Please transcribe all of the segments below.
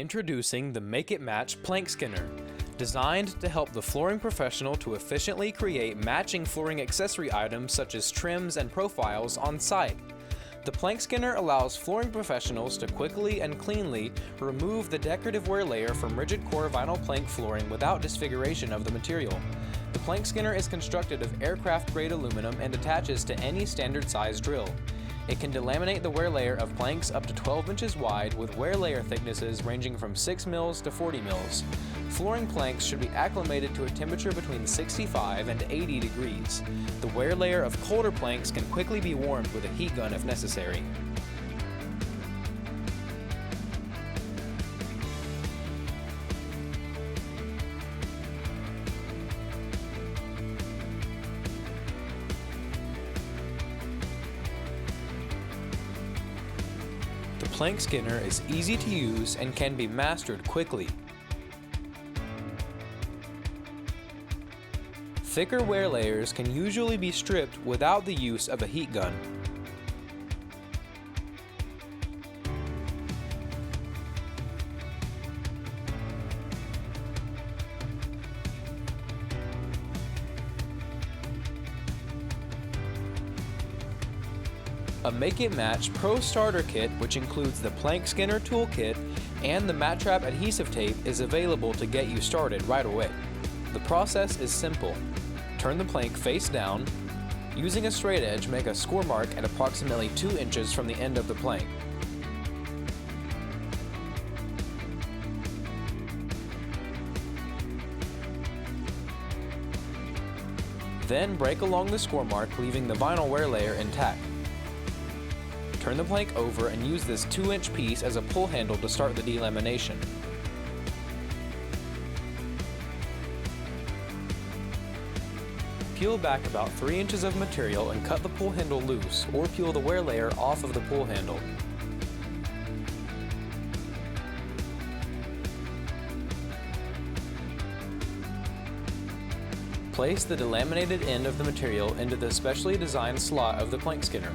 Introducing the Make It Match Plank Skinner, designed to help the flooring professional to efficiently create matching flooring accessory items such as trims and profiles on site. The plank skinner allows flooring professionals to quickly and cleanly remove the decorative wear layer from rigid core vinyl plank flooring without disfiguration of the material. The plank skinner is constructed of aircraft-grade aluminum and attaches to any standard size drill. It can delaminate the wear layer of planks up to 12 inches wide with wear layer thicknesses ranging from 6 mils to 40 mils. Flooring planks should be acclimated to a temperature between 65 and 80 degrees. The wear layer of colder planks can quickly be warmed with a heat gun if necessary. The plank skinner is easy to use and can be mastered quickly. Thicker wear layers can usually be stripped without the use of a heat gun. A Make It Match Pro Starter Kit, which includes the Plank Skinner Toolkit and the MatchWrap Adhesive Tape, is available to get you started right away. The process is simple. Turn the plank face down. Using a straight edge, make a score mark at approximately 2 inches from the end of the plank. Then break along the score mark, leaving the vinyl wear layer intact. Turn the plank over and use this 2-inch piece as a pull handle to start the delamination. Peel back about 3 inches of material and cut the pull handle loose, or peel the wear layer off of the pull handle. Place the delaminated end of the material into the specially designed slot of the plank skinner.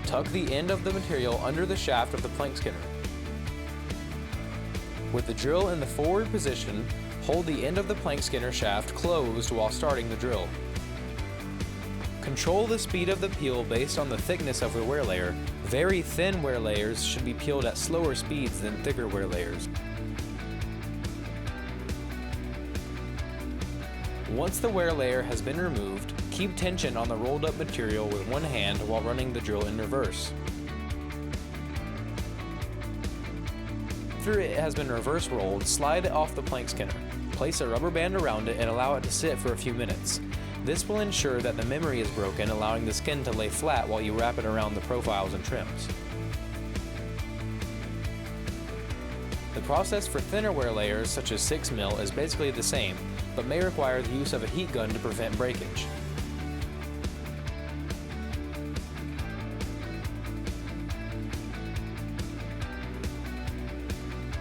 Tuck the end of the material under the shaft of the plank skinner. With the drill in the forward position, hold the end of the plank skinner shaft closed while starting the drill. Control the speed of the peel based on the thickness of the wear layer. Very thin wear layers should be peeled at slower speeds than thicker wear layers. Once the wear layer has been removed, keep tension on the rolled up material with one hand while running the drill in reverse. After it has been reverse rolled, slide it off the plank skinner. Place a rubber band around it and allow it to sit for a few minutes. This will ensure that the memory is broken, allowing the skin to lay flat while you wrap it around the profiles and trims. The process for thinner wear layers such as 6 mil is basically the same, but may require the use of a heat gun to prevent breakage.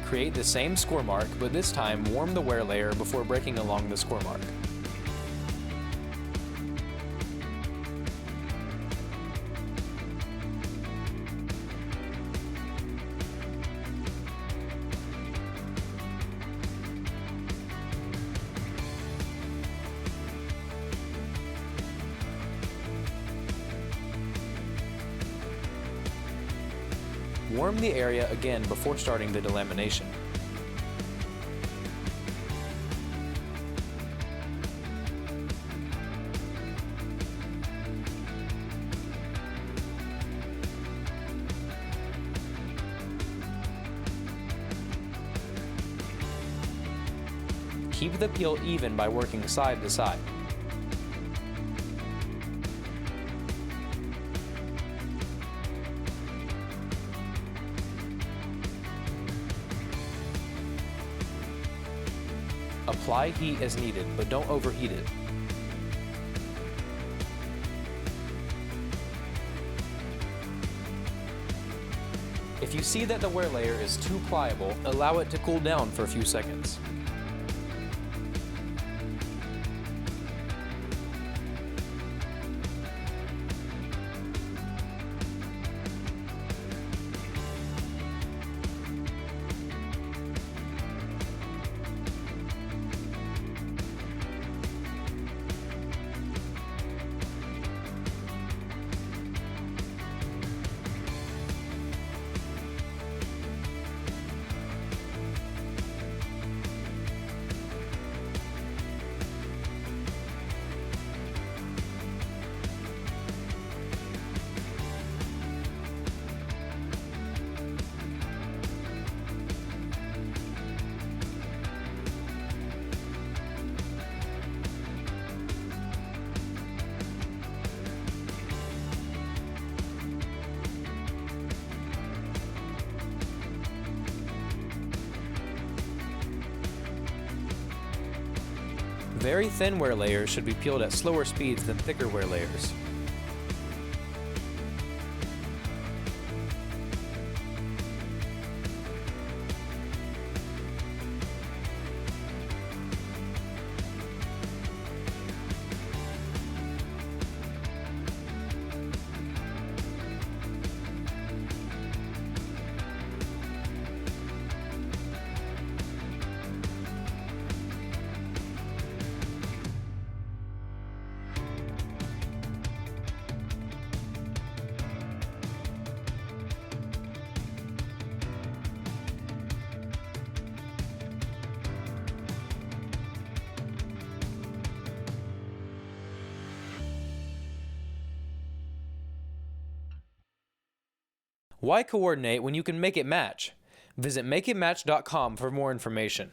Create the same score mark, but this time warm the wear layer before breaking along the score mark. Warm the area again before starting the delamination. Keep the peel even by working side to side. Apply heat as needed, but don't overheat it. If you see that the wear layer is too pliable, allow it to cool down for a few seconds. Very thin wear layers should be peeled at slower speeds than thicker wear layers. Why coordinate when you can make it match? Visit makeitmatch.com for more information.